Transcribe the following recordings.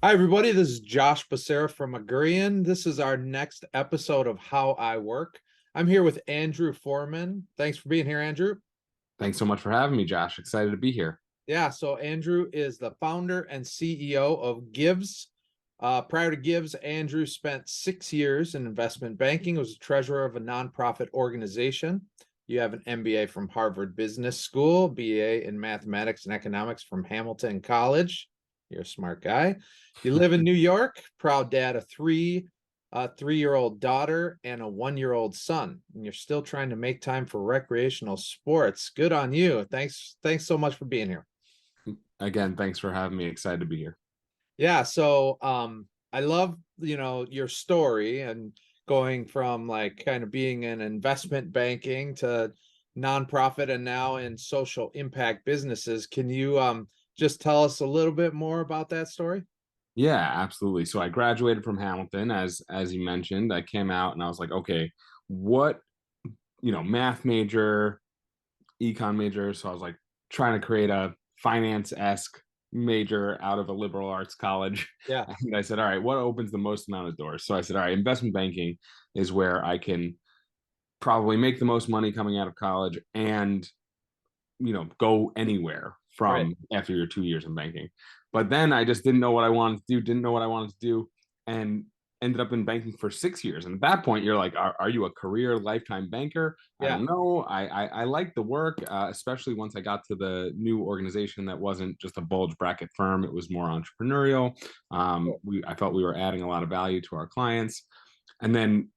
Hi, everybody. This is Josh Becerra from Augurian. This is our next episode of How I Work. I'm here with Andrew Forman. Thanks for being here, Andrew. Thanks so much for having me, Josh. Excited to be here. Yeah, so Andrew is the founder and CEO of Givz. Prior to Givz, Andrew spent 6 years in investment banking, was a treasurer of a nonprofit organization. You have an MBA from Harvard Business School, BA in mathematics and economics from Hamilton College. You're a smart guy. You live in New York, proud dad of three-year-old daughter and a 1-year-old son. And you're still trying to make time for recreational sports. Good on you. Thanks so much for being here. Again, thanks for having me. Excited to be here. Yeah, so I love, your story and going from like kind of being in investment banking to nonprofit and now in social impact businesses. Can you just tell us a little bit more about that story? Yeah, absolutely. So I graduated from Hamilton, as you mentioned. I came out and I was like, okay, what, math major, econ major. So I was like trying to create a finance-esque major out of a liberal arts college. Yeah, And I said, all right, what opens the most amount of doors? So I said, all right, investment banking is where I can probably make the most money coming out of college and go anywhere right. from after your 2 years in banking. But then I just didn't know what I wanted to do, didn't know what I wanted to do, and ended up in banking for 6 years. And at that point, you're like, are you a career lifetime banker? I Yeah, don't know. I liked the work, especially once I got to the new organization that wasn't just a bulge bracket firm. It was more entrepreneurial. cool. I felt we were adding a lot of value to our clients. And then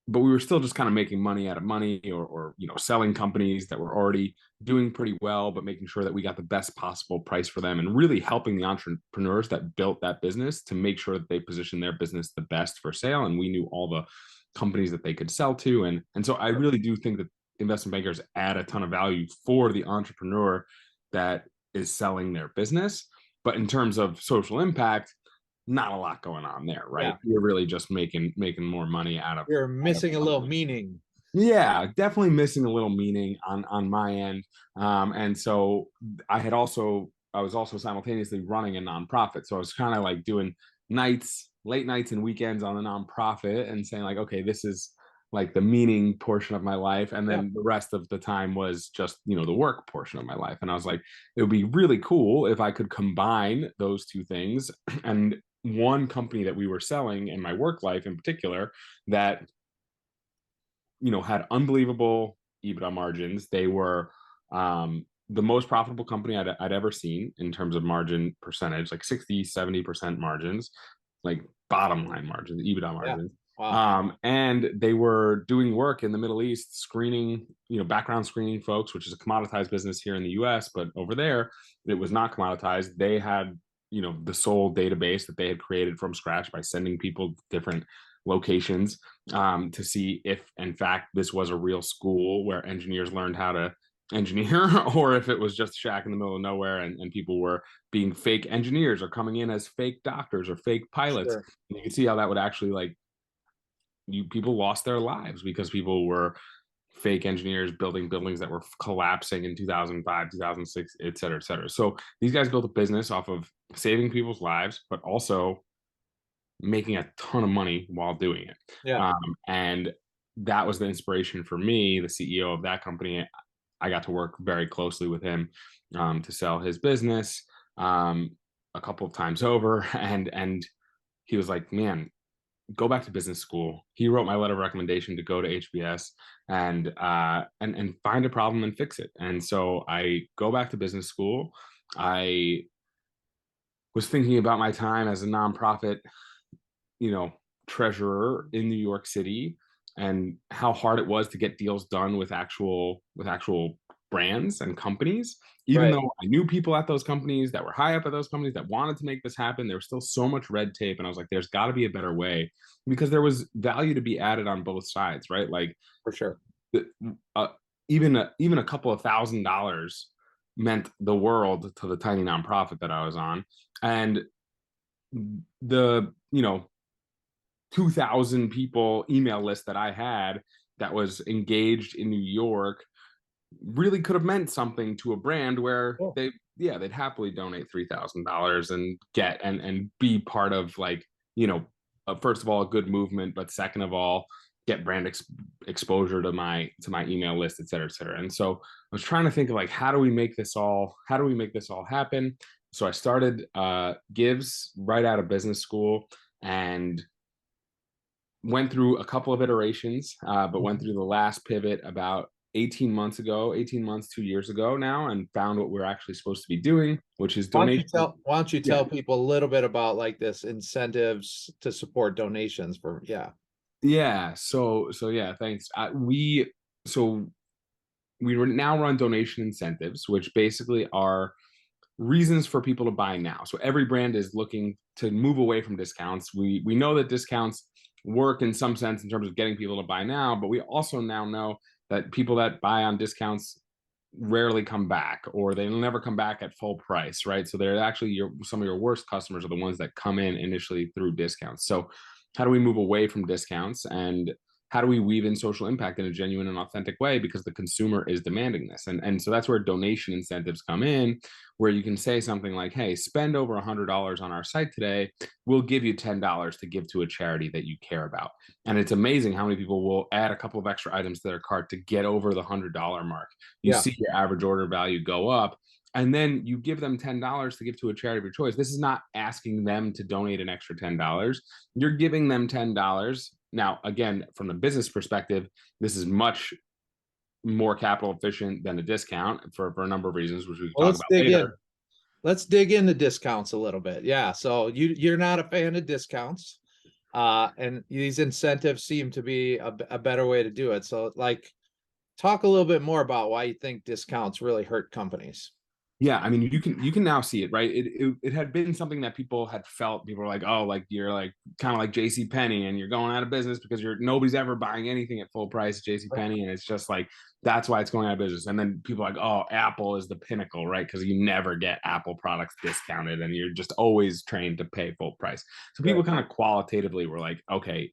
but we were still just kind of making money out of money or selling companies that were already doing pretty well, but making sure that we got the best possible price for them and really helping the entrepreneurs that built that business to make sure that they positioned their business the best for sale. And we knew all the companies that they could sell to. And so I really do think that investment bankers add a ton of value for the entrepreneur that is selling their business. But in terms of social impact, not a lot going on there, Yeah, right? You're really just making more money you're out of missing a little company. meaning. Yeah, definitely missing a little meaning on my end. And so I was also simultaneously running a nonprofit. So I was kind of like doing late nights and weekends on the nonprofit and saying like, okay, this is like the meaning portion of my life. And Yeah, then the rest of the time was just, the work portion of my life. And I was like, it would be really cool if I could combine those two things. And one company that we were selling in my work life in particular that had unbelievable EBITDA margins. They were the most profitable company I'd ever seen in terms of margin percentage, like 60-70% margins, like bottom line margins, EBITDA yeah. margins. Wow. And they were doing work in the Middle East, screening, background screening folks, which is a commoditized business here in the US, but over there, it was not commoditized. They had, the sole database that they had created from scratch by sending people different locations to see if, in fact, this was a real school where engineers learned how to engineer, or if it was just a shack in the middle of nowhere and people were being fake engineers or coming in as fake doctors or fake pilots. Sure. And you can see how that would actually people lost their lives because people were fake engineers building buildings that were collapsing in 2005, 2006, et cetera, et cetera. So these guys built a business off of saving people's lives, but also making a ton of money while doing it. Yeah. And that was the inspiration for me, the CEO of that company. I got to work very closely with him to sell his business a couple of times over, and he was like, "Man, go back to business school." He wrote my letter of recommendation to go to HBS and find a problem and fix it. And so I go back to business school. I was thinking about my time as a nonprofit you know, treasurer in New York City and how hard it was to get deals done with actual brands and companies. Even Right. though I knew people at those companies that were high up at those companies that wanted to make this happen, there was still so much red tape. And I was like, there's got to be a better way because there was value to be added on both sides, right? Like For sure. uh, even a couple of $1,000s meant the world to the tiny nonprofit that I was on. And the 2,000 people email list that I had that was engaged in New York really could have meant something to a brand where Cool. they'd happily donate $3,000 and get and be part of, like, first of all, a good movement, but second of all, get brand exposure to my email list, et cetera, et cetera. And so I was trying to think of, like, how do we make this all happen? So I started Givz right out of business school, and went through a couple of iterations, but went through the last pivot about 18 months, 2 years ago now, and found what we're actually supposed to be doing, which is donation. Why don't you Yeah. tell people a little bit about like this incentives to support donations for, yeah. Yeah. So yeah, thanks. So we now run donation incentives, which basically are reasons for people to buy now. So every brand is looking to move away from discounts. We know that discounts work in some sense in terms of getting people to buy now, but we also now know that people that buy on discounts rarely come back, or they never come back at full price, right? So they're actually some of your worst customers are the ones that come in initially through discounts. So how do we move away from discounts, and how do we weave in social impact in a genuine and authentic way, because the consumer is demanding this? And so that's where donation incentives come in, where you can say something like, hey, spend over $100 on our site today, we'll give you $10 to give to a charity that you care about. And it's amazing how many people will add a couple of extra items to their cart to get over the $100 mark. You Yeah. see your average order value go up, and then you give them $10 to give to a charity of your choice. This is not asking them to donate an extra $10. You're giving them $10. Now, again, from the business perspective, this is much more capital efficient than a discount for a number of reasons, which we can Well, talk let's about dig in. later. Let's dig into discounts a little bit. Yeah. So you're not a fan of discounts. And these incentives seem to be a better way to do it. So like talk a little bit more about why you think discounts really hurt companies. Yeah, I mean, you can now see it, right? It had been something that people had felt. People were like, oh, like you're like kind of like JC Penney, and you're going out of business because nobody's ever buying anything at full price at JC Penney, and it's just like that's why it's going out of business. And then people are like, oh, Apple is the pinnacle, right? Because you never get Apple products discounted, and you're just always trained to pay full price. So Right. people kind of qualitatively were like, okay,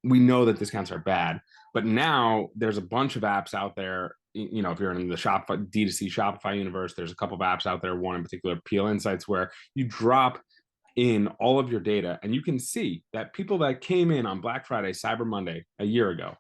we know that discounts are bad, but now there's a bunch of apps out there. If you're in the Shopify D2C Shopify universe, there's a couple of apps out there. One in particular, Peel Insights, where you drop in all of your data, and you can see that people that came in on Black Friday, Cyber Monday a year ago,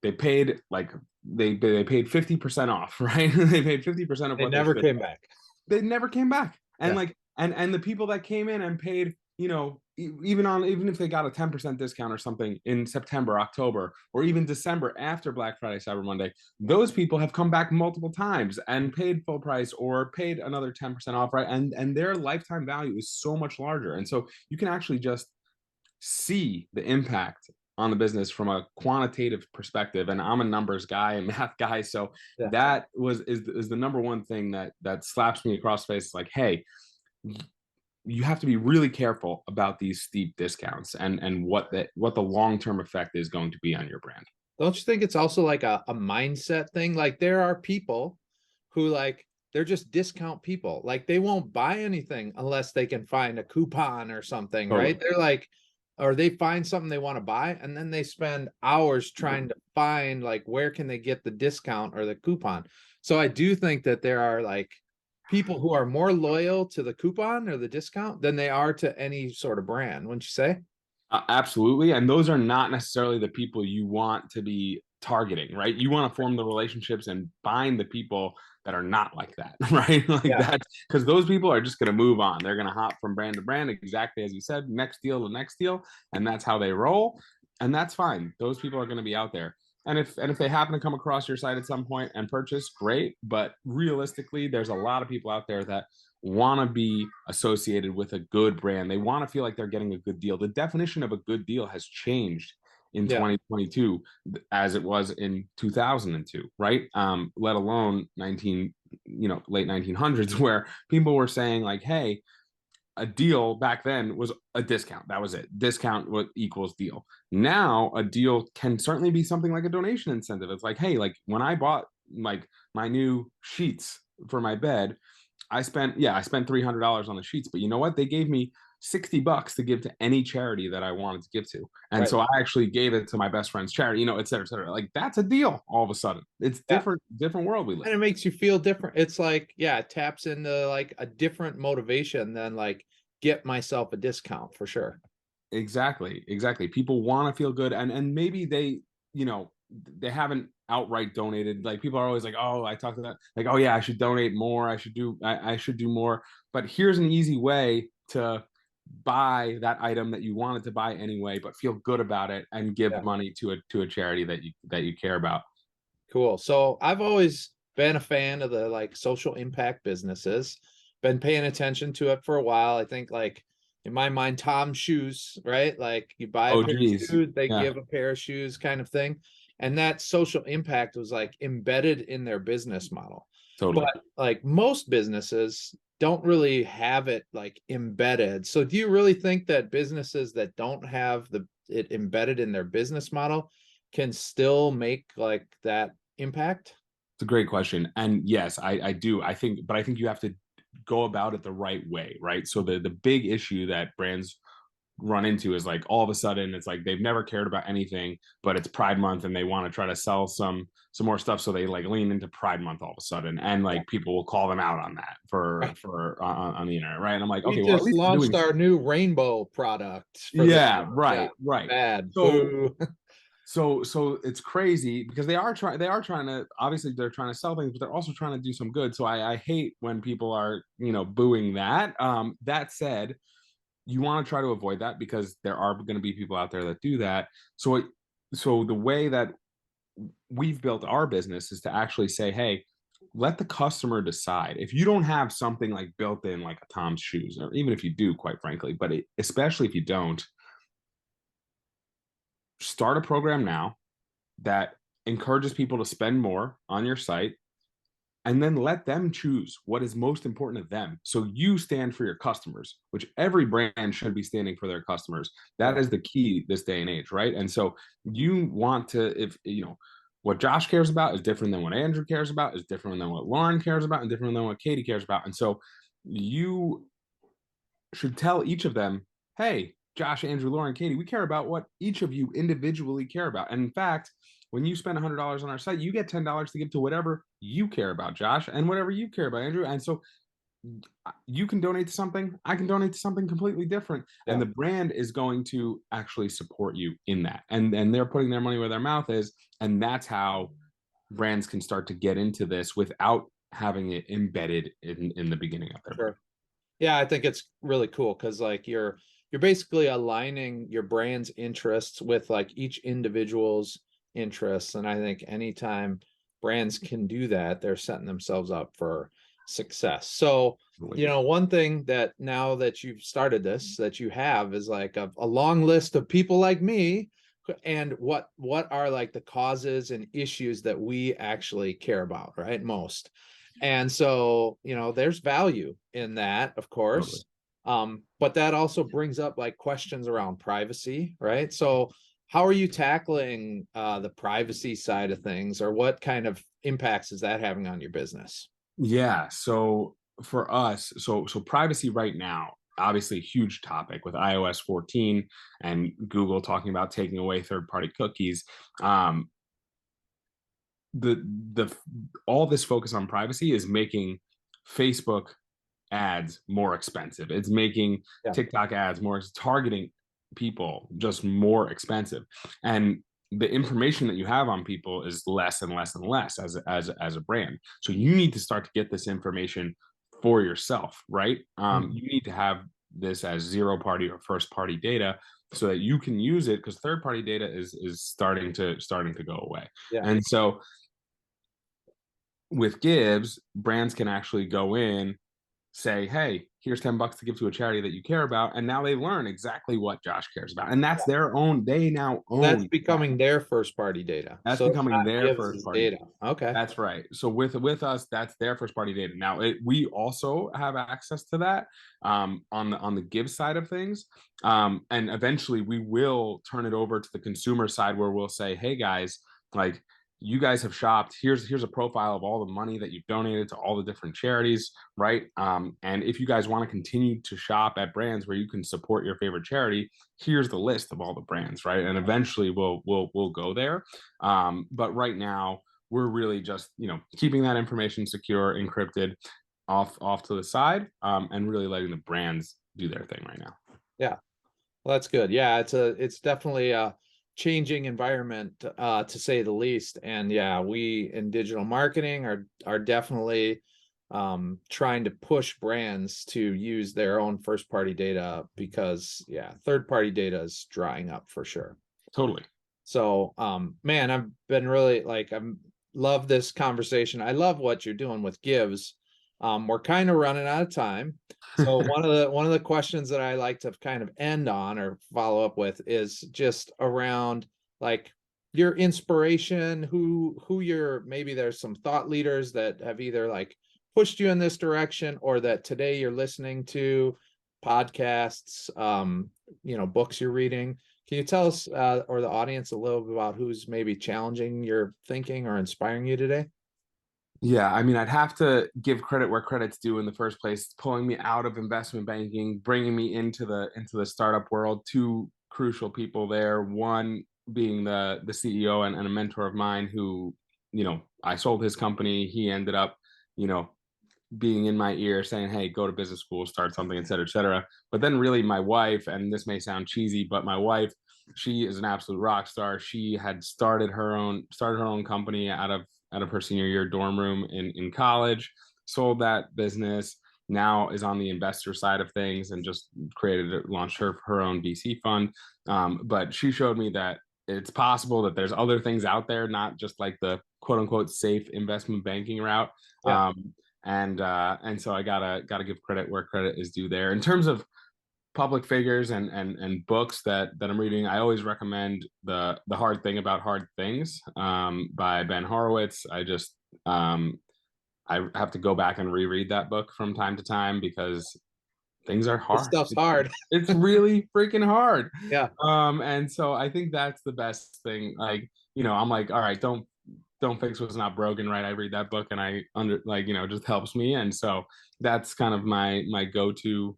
they paid like they paid 50% off, right? They paid 50% of They what they never should. came back. They never came back. And Yeah. like and the people that came in and paid, even if they got a 10% discount or something in September, October, or even December after Black Friday, Cyber Monday, those people have come back multiple times and paid full price or paid another 10% off, right? And their lifetime value is so much larger. And so you can actually just see the impact on the business from a quantitative perspective. And I'm a numbers guy and math guy, so Yeah. that is the number one thing that slaps me across the face. It's like, hey, you have to be really careful about these steep discounts, and what the long-term effect is going to be on your brand. Don't you think it's also like a mindset thing? Like there are people who like they're just discount people. Like they won't buy anything unless they can find a coupon or something, right? Totally. They're like, or they find something they want to buy and then they spend hours trying to find like where can they get the discount or the coupon. So I do think that there are like people who are more loyal to the coupon or the discount than they are to any sort of brand, wouldn't you say? Absolutely. And those are not necessarily the people you want to be targeting, right? You want to form the relationships and find the people that are not like that, right? Like Yeah. that, because those people are just going to move on. They're going to hop from brand to brand, exactly as you said, next deal to next deal. And that's how they roll. And that's fine. Those people are going to be out there. And if they happen to come across your site at some point and purchase, great. But realistically, there's a lot of people out there that want to be associated with a good brand. They want to feel like they're getting a good deal. The definition of a good deal has changed in Yeah. 2022 as it was in 2002, right? Let alone late 1900s, where people were saying like, hey, a deal back then was a discount. That was it. Discount what equals deal. Now a deal can certainly be something like a donation incentive. It's like, hey, like when I bought like my new sheets for my bed, I spent $300 on the sheets, but you know what? They gave me $60 to give to any charity that I wanted to give to. And Right. so I actually gave it to my best friend's charity, et cetera, et cetera. Like that's a deal all of a sudden. It's Yeah. different world we live And it makes you feel different. It's like, yeah, it taps into like a different motivation than like get myself a discount for sure. in. Exactly. People want to feel good. And maybe they haven't outright donated. Like people are always like, oh, I talk to that, like, oh yeah, I should donate more. I should do more. But here's an easy way to buy that item that you wanted to buy anyway, but feel good about it and give Yeah. money to a charity that you care about. Cool. So I've always been a fan of the like social impact businesses, been paying attention to it for a while. I think like in my mind, Tom's shoes, right? Like you buy a Oh pair of geez. shoes, they Yeah, give a pair of shoes kind of thing. And that social impact was like embedded in their business model. totally. But like most businesses don't really have it like embedded. So do you really think that businesses that don't have it embedded in their business model can still make like that impact? It's a great question. And yes, I do. But I think you have to go about it the right way, right? So the big issue that brands run into is like all of a sudden it's like they've never cared about anything, but it's Pride Month and they want to try to sell some more stuff, so they like lean into Pride Month all of a sudden, and Yeah. like people will call them out on that Right. for on the internet, right? And I'm like, We okay, well at just least they're launched doing. our new rainbow product for this Yeah, month. Yeah. right. Bad. So Boo. so it's crazy because they are trying to, obviously they're trying to sell things, but they're also trying to do some good. So I hate when people are booing that. That said, you want to try to avoid that because there are going to be people out there that do that. So the way that we've built our business is to actually say, hey, let the customer decide. If you don't have something like built in like a Tom's shoes, or even if you do, quite frankly, but especially if you don't, start a program now that encourages people to spend more on your site, and then let them choose what is most important to them. So you stand for your customers, which every brand should be standing for their customers. That Yeah. is the key this day and age, right? And so you want to, if what Josh cares about is different than what Andrew cares about, is different than what Lauren cares about, and different than what Katie cares about. And so you should tell each of them, hey, Josh, Andrew, Lauren, Katie, we care about what each of you individually care about. And in fact, when you spend $100 on our site, you get $10 to give to whatever you care about, Josh, and whatever you care about, Andrew. And so you can donate to something, I can donate to something completely different. Yeah. And the brand is going to actually support you in that. And they're putting their money where their mouth is. And that's how brands can start to get into this without having it embedded in the beginning of their brand. Sure. Yeah, I think it's really cool because like you're basically aligning your brand's interests with like each individual's interests. And I think anytime brands can do that, they're setting themselves up for success. So, one thing that now that you've started this, that you have is like a long list of people like me and what are like the causes and issues that we actually care about, right? Most. And so, there's value in that, of Totally. course. But that also brings up like questions around privacy, right? So how are you tackling the privacy side of things, or what kind of impacts is that having on your business? Yeah. So for us, so privacy right now, obviously a huge topic with iOS 14 and Google talking about taking away third-party cookies. Um, the all this focus on privacy is making Facebook ads more expensive. It's making Yeah. TikTok ads more, it's targeting people just more expensive. And the information that you have on people is less and less and less as a brand. So you need to start to get this information for yourself, right? Mhm. You need to have this as zero party or first party data so that you can use it, because third party data is starting to go away. Yeah. And so with Givz, brands can actually go in, say, hey, here's $10 to give to a charity that you care about. And now they learn exactly what Josh cares about. And that's their own, they now That's own that. becoming their first party data. That's So it's becoming not their first Givz's party data. data. Okay. That's right. So with us, that's their first party data. Now we also have access to that on the Give side of things, and eventually we will turn it over to the consumer side where we'll say, hey guys, like you guys have shopped. Here's a profile of all the money that you've donated to all the different charities, right? And if you guys want to continue to shop at brands where you can support your favorite charity, here's the list of all the brands, right? And eventually we'll go there. But right now we're really just, keeping that information secure, encrypted, off to the side, and really letting the brands do their thing right now. Yeah. Well, that's good. Yeah, it's definitely a changing environment, to say the least. And yeah, we in digital marketing are definitely trying to push brands to use their own first party data, because yeah, third party data is drying up for sure. Totally. So man, I've been really like, I'm love this conversation. I love what you're doing with Givz. We're kind of running out of time. So one of the questions that I like to kind of end on or follow up with is just around like your inspiration, who you're, maybe there's some thought leaders that have either like pushed you in this direction, or that today you're listening to, podcasts, books you're reading. Can you tell us, or the audience, a little bit about who's maybe challenging your thinking or inspiring you today? Yeah, I mean, I'd have to give credit where credit's due in the first place, pulling me out of investment banking, bringing me into the startup world. Two crucial people there. One being the CEO and a mentor of mine who, I sold his company. He ended up, you know, being in my ear saying, hey, go to business school, start something, et cetera, et cetera. But then really my wife, and this may sound cheesy, but my wife, she is an absolute rock star. She had started her own company out of her senior year dorm room in college, sold that business, now is on the investor side of things, and just launched her own VC fund. But she showed me that it's possible that there's other things out there, not just like the quote unquote safe investment banking route. Yeah. And so I gotta give credit where credit is due there. In terms of public figures and books that I'm reading, I always recommend the Hard Thing About Hard Things, by Ben Horowitz. I have to go back and reread that book from time to time because things are This hard. stuff's hard. It's really freaking hard. Yeah. And so I think that's the best thing. Like, I'm like, all right, don't fix what's not broken, right? I read that book and it just helps me. And so that's kind of my go-to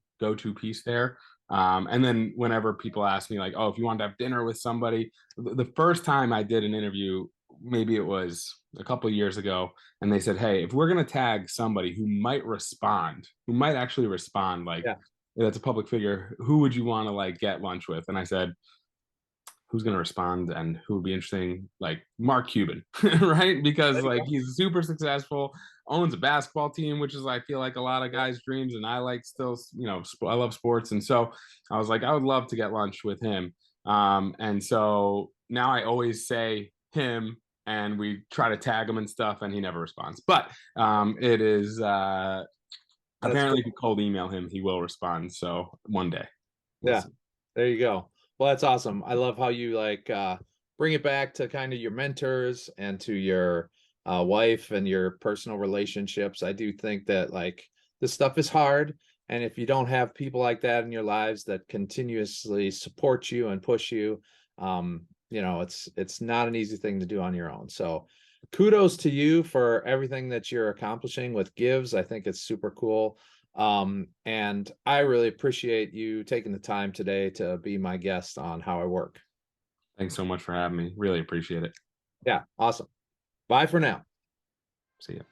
piece there. And then whenever people ask me like, oh, if you want to have dinner with somebody, the first time I did an interview, maybe it was a couple of years ago, and they said, hey, if we're going to tag somebody who might actually respond, like, Yeah. that's a public figure, who would you want to like get lunch with? And I said, who's going to respond and who would be interesting? Like Mark Cuban, right? Because like he's super successful, owns a basketball team, which is, I feel like, a lot of guys' dreams. And I like still, I love sports. And so I was like, I would love to get lunch with him. And so now I always say him, and we try to tag him and stuff, and he never responds. But it is apparently, if you cold email him, he will respond. So one day. Yeah. There you go. Well, that's awesome. I love how you like bring it back to kind of your mentors and to your wife and your personal relationships. I do think that like this stuff is hard. And if you don't have people like that in your lives that continuously support you and push you, it's not an easy thing to do on your own. So kudos to you for everything that you're accomplishing with Givz. I think it's super cool. And I really appreciate you taking the time today to be my guest on How I Work. Thanks so much for having me. Really appreciate it. Yeah, awesome. Bye for now. See ya.